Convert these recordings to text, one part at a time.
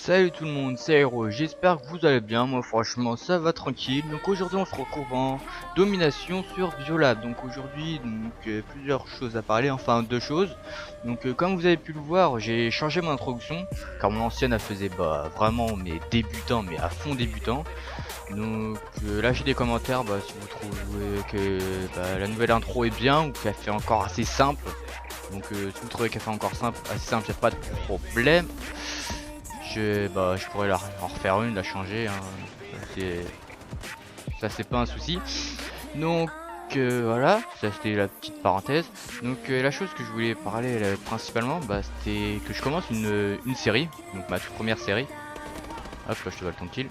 Salut tout le monde, c'est Hero, j'espère que vous allez bien, moi franchement ça va tranquille. Donc aujourd'hui on se retrouve en domination sur Biolab. Donc aujourd'hui plusieurs choses à parler, enfin deux choses. Donc comme vous avez pu le voir, j'ai changé mon introduction car mon ancienne elle faisait vraiment mes débutants, mais à fond débutant. Donc lâchez des commentaires si vous trouvez que la nouvelle intro est bien ou qu'elle fait encore assez simple. Donc si vous trouvez qu'elle fait encore assez simple, y a pas de problème. Je pourrais en refaire une, la changer, hein. Ça c'est pas un souci. Donc voilà, ça c'était la petite parenthèse. Donc la chose que je voulais parler principalement, c'était que je commence une série, donc ma toute première série. Hop, je te vole ton kill.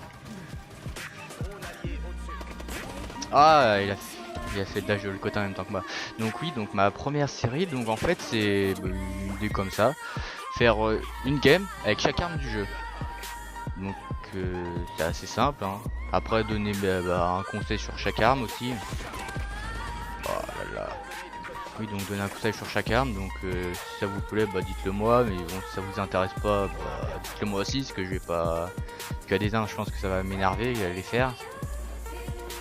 Ah, il a fait dash de le côté en même temps que moi. Donc oui, donc ma première série, donc en fait c'est une idée comme ça. Faire une game avec chaque arme du jeu. Donc c'est assez simple, hein. Après donner un conseil sur chaque arme aussi. Oh là là. Oui, donc donner un conseil sur chaque arme. Donc si ça vous plaît, dites-le moi. Mais bon, si ça vous intéresse pas, dites-le moi aussi, parce que je vais pas. Qu'il y a des armes, je pense que ça va m'énerver à les faire.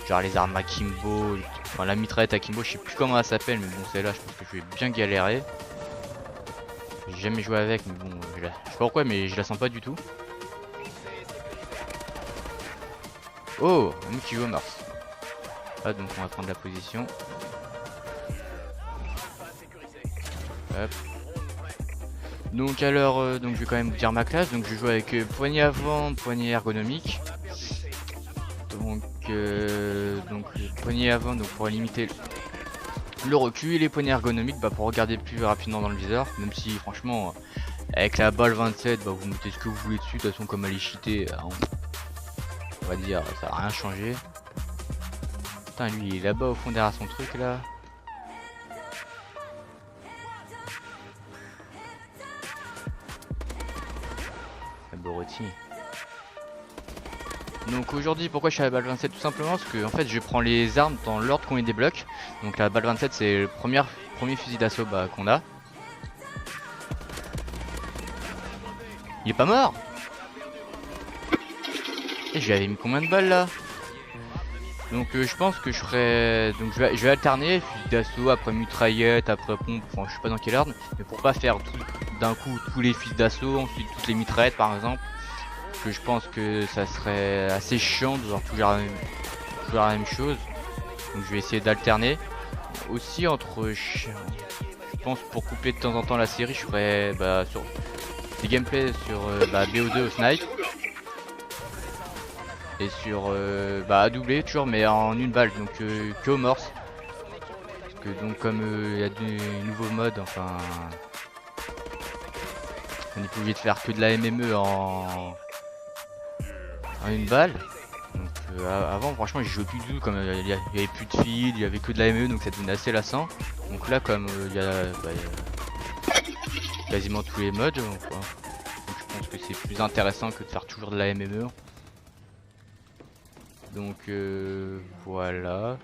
Genre les armes Akimbo, enfin la mitraillette Akimbo, je sais plus comment elle s'appelle, mais bon celle-là, je pense que je vais bien galérer. J'ai jamais joué avec, mais bon, je sais pas pourquoi, mais je la sens pas du tout. Oh, un qui joue au Mars. Ah, donc on va prendre la position. Hop. Donc alors, donc je vais quand même vous dire ma classe. Donc je joue avec poignée avant, poignée ergonomique. Donc poignée avant, donc pour limiter le recul, et les poignées ergonomiques pour regarder plus rapidement dans le viseur. Même si franchement, avec la balle 27, vous mettez ce que vous voulez dessus. De toute façon, comme elle est cheatée, on va dire, ça n'a rien changé. Putain, lui il est là-bas au fond derrière son truc là. Abruti. Donc aujourd'hui, pourquoi je suis à la balle 27? Tout simplement parce que en fait je prends les armes dans l'ordre qu'on les débloque. Donc la balle 27 c'est le premier fusil d'assaut qu'on a. Il est pas mort. Et je lui avais mis combien de balles là? Donc je pense que je ferai. Donc je vais alterner fusil d'assaut, après mitraillette, après pompe, enfin je sais pas dans quel ordre, mais pour pas faire d'un coup tous les fusils d'assaut, ensuite toutes les mitraillettes par exemple. Parce que je pense que ça serait assez chiant de voir toujours la même chose. Donc je vais essayer d'alterner. Aussi entre. Je pense pour couper de temps en temps la série, je ferai sur des gameplays sur BO2 au snipe. Et sur à doubler toujours mais en une balle, donc que au morse. Parce que donc comme il y a des nouveaux modes, enfin on est pas obligé de faire que de la MME en une balle. Donc avant franchement j'ai joué plus du tout, comme il y avait plus de feed, il y avait que de la MME, donc ça devenait assez lassant. Donc là comme il y a quasiment tous les modes, donc je pense que c'est plus intéressant que de faire toujours de la MME. Donc voilà.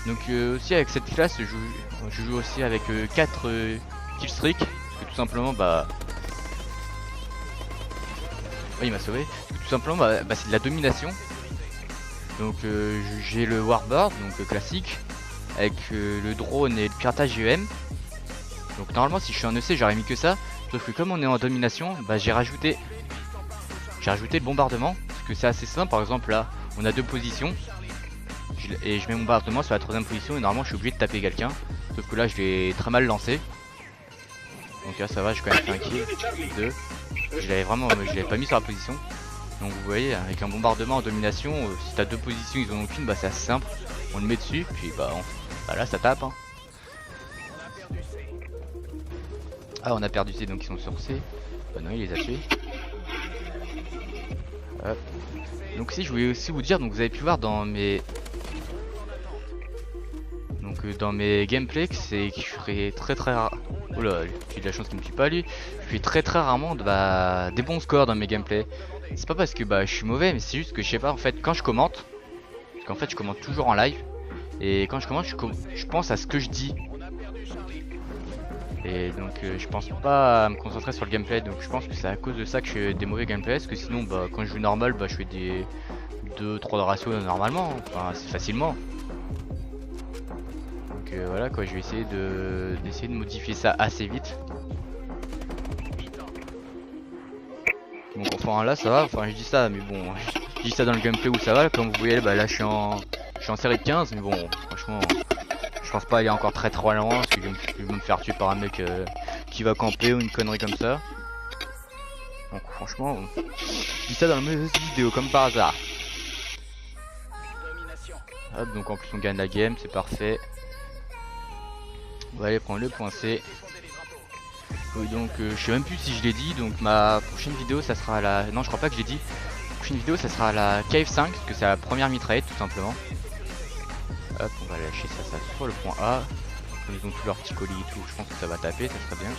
Donc aussi avec cette classe je joue aussi avec 4 killstreak. Parce que tout simplement il m'a sauvé. Tout simplement c'est de la domination. Donc j'ai le warbird, donc classique. Avec le drone et le piratage GEM. Donc normalement si je suis en EC j'aurais mis que ça. Sauf que comme on est en domination, j'ai rajouté le bombardement. Parce que c'est assez simple, par exemple là on a deux positions. Et je mets mon bombardement sur la troisième position et normalement je suis obligé de taper quelqu'un. Sauf que là je l'ai très mal lancé. Donc là ça va, j'ai quand même fait un kill. 2. Je l'avais pas mis sur la position. Donc vous voyez, avec un bombardement en domination, si t'as deux positions ils en ont qu'une, c'est assez simple. On le met dessus, puis là ça tape, hein. Ah, on a perdu C, donc ils sont sur C. Non, il les a tués. Hop. Donc si je voulais aussi vous dire, donc vous avez pu voir dans mes gameplays que c'est que je ferai très rare. Oula, j'ai de la chance qu'il me tue pas lui. Je fais très rarement des bons scores dans mes gameplays. C'est pas parce que je suis mauvais, mais c'est juste que je sais pas, en fait quand je commente, parce qu'en fait je commente toujours en live, et quand je commente je pense à ce que je dis. Et donc je pense pas à me concentrer sur le gameplay, donc je pense que c'est à cause de ça que je fais des mauvais gameplays, parce que sinon bah quand je joue normal bah je fais des 2-3 de ratio normalement, enfin assez facilement. Donc voilà quoi, je vais essayer d'essayer de modifier ça assez vite. Donc enfin là ça va, enfin je dis ça mais bon, je dis ça dans le gameplay où ça va, comme vous voyez bah là je suis en série de 15 mais bon franchement je pense pas aller encore très loin parce que je vais me faire tuer par un mec qui va camper ou une connerie comme ça. Donc franchement je dis ça dans la mauvaise vidéo comme par hasard. Hop, donc en plus on gagne la game, c'est parfait. On va aller prendre le point C. Donc je sais même plus si je l'ai dit, donc ma prochaine vidéo ça sera la... Non je crois pas que je l'ai dit. La prochaine vidéo ça sera la KF5 parce que c'est la première mitraillette tout simplement. Hop, on va lâcher ça sur le point A. Comme ils ont tous leurs petits colis et tout, je pense que ça va taper, ça serait bien.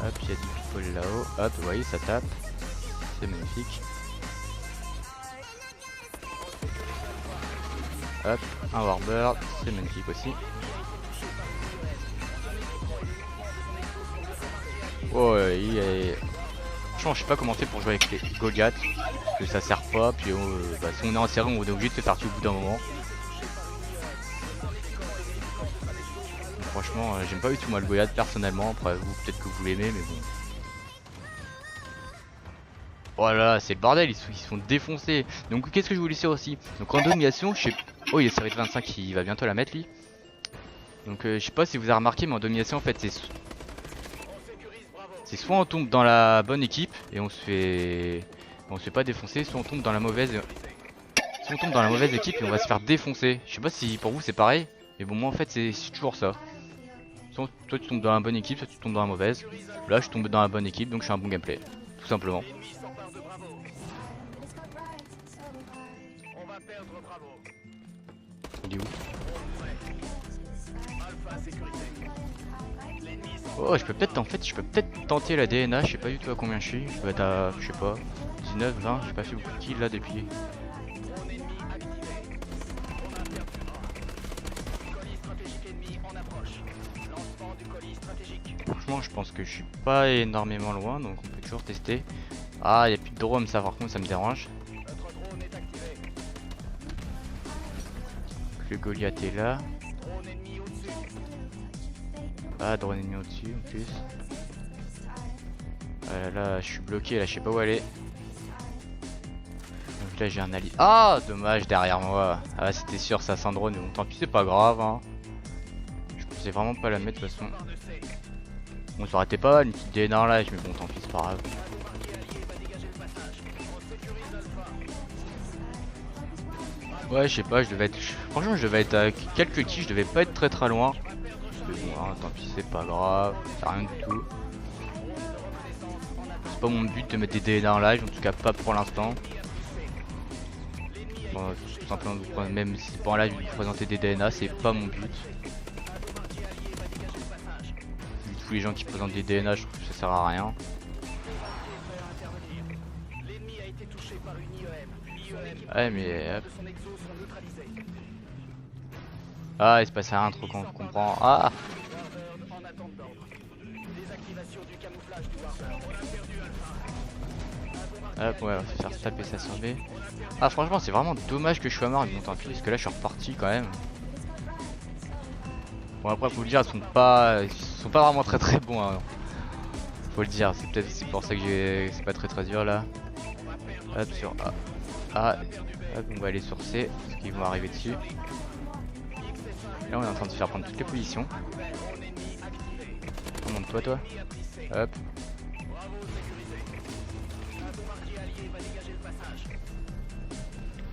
Hop, il y a des people là-haut. Hop, vous voyez, ça tape. C'est magnifique. Hop, un Warbird, c'est magnifique aussi. Oh, il est... Franchement, je sais pas comment on fait pour jouer avec les Goliath. Parce que ça sert pas, puis bah, si on est en série, on est obligé de se faire tuer au bout d'un moment. Franchement, j'aime pas du tout moi le Goliath personnellement. Après, vous, peut-être que vous l'aimez, mais bon. Voilà, c'est le bordel, ils se font défoncer. Donc, qu'est-ce que je voulais dire aussi? Donc, en domination, je sais. Oh, il est série de 25, il va bientôt la mettre lui. Donc, je sais pas si vous avez remarqué, mais en domination, en fait, c'est soit on tombe dans la bonne équipe et on se fait pas défoncer, soit on tombe dans la mauvaise. Si on tombe dans la mauvaise équipe et on va se faire défoncer. Je sais pas si pour vous c'est pareil, mais bon moi en fait c'est toujours ça. Soit toi tu tombes dans la bonne équipe, soit tu tombes dans la mauvaise. Là je suis tombé dans la bonne équipe donc je suis un bon gameplay. Tout simplement. Il est où? Oh je peux peut-être tenter la DNA, je sais pas du tout à combien je suis. Je dois être à je sais pas 19, 20, j'ai pas fait beaucoup de kills là depuis. Franchement je pense que je suis pas énormément loin donc on peut toujours tester. Ah il y a plus de drone ça par contre ça me dérange. Le Goliath est là. Ah drone ennemi au-dessus en plus. Là je suis bloqué là je sais pas où aller. Donc là j'ai un allié. Ah dommage derrière moi. Ah c'était sûr ça sans drone mais bon tant pis c'est pas grave hein. Je pensais vraiment pas la mettre de toute façon. Bon ça aurait été pas mal une petite DNA en live mais bon tant pis c'est pas grave. Ouais je sais pas je devais être... Franchement je devais être à quelques kills, je devais pas être très loin. Mais bon hein, tant pis c'est pas grave, c'est rien du tout. C'est pas mon but de mettre des DNA en live, en tout cas pas pour l'instant. Bon, tout simplement même si c'est pas en live de vous présenter des DNA, c'est pas mon but. Vu tous les gens qui présentent des DNA, je trouve que ça sert à rien. Ouais mais... Ah il se passe rien trop qu'on comprend. Ah hop ouais on va se faire taper ça sur B. Ah franchement c'est vraiment dommage que je sois mort mais bon tant pis parce que là je suis reparti quand même. Bon après faut le dire ils sont pas vraiment très bons hein. Faut le dire c'est peut-être c'est pour ça que c'est pas très dur là. Hop sur A. Ah hop on va aller sur C parce qu'ils vont arriver dessus. Là on est en train de se faire prendre toutes les positions. Remonte toi. Hop.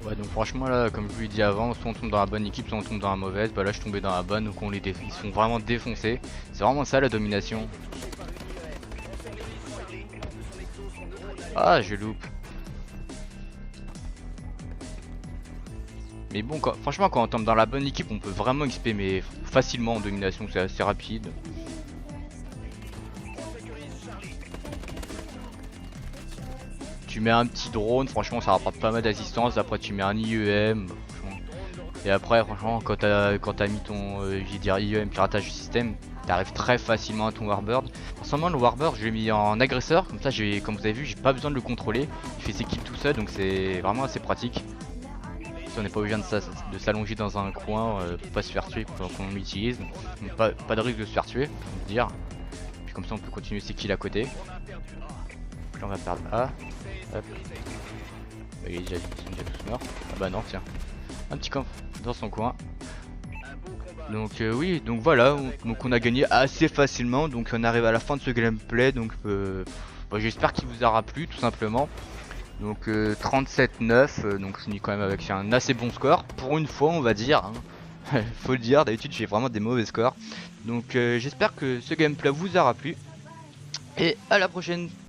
Ouais donc franchement là comme je vous l'ai dit avant, soit on tombe dans la bonne équipe, soit on tombe dans la mauvaise. Bah là je suis tombé dans la bonne donc ils sont vraiment défoncés. C'est vraiment ça la domination. Ah je loupe. Mais bon franchement quand on tombe dans la bonne équipe on peut vraiment XP mais facilement en domination, c'est assez rapide. Tu mets un petit drone, franchement ça rapporte pas mal d'assistance, après tu mets un IEM, franchement Et après franchement quand t'as mis ton je vais dire IEM piratage du système, t'arrives très facilement à ton Warbird. Personnellement le Warbird je l'ai mis en agresseur, comme ça comme vous avez vu j'ai pas besoin de le contrôler. Il fait ses kills tout seul donc c'est vraiment assez pratique. Si on n'est pas obligé de s'allonger dans un coin pour pas se faire tuer pendant qu'on l'utilise. Pas de risque de se faire tuer, on peut dire. Puis comme ça on peut continuer ses kills à côté. Donc là on va perdre A. Hop. Ils sont déjà tous morts. Ah bah non tiens. Un petit camp dans son coin. Donc oui, donc voilà, donc on a gagné assez facilement. Donc on arrive à la fin de ce gameplay. Donc bah, j'espère qu'il vous aura plu tout simplement. Donc 37-9, donc je finis quand même avec un assez bon score. Pour une fois on va dire, hein. Faut le dire, d'habitude j'ai vraiment des mauvais scores. Donc j'espère que ce gameplay vous aura plu. Et à la prochaine.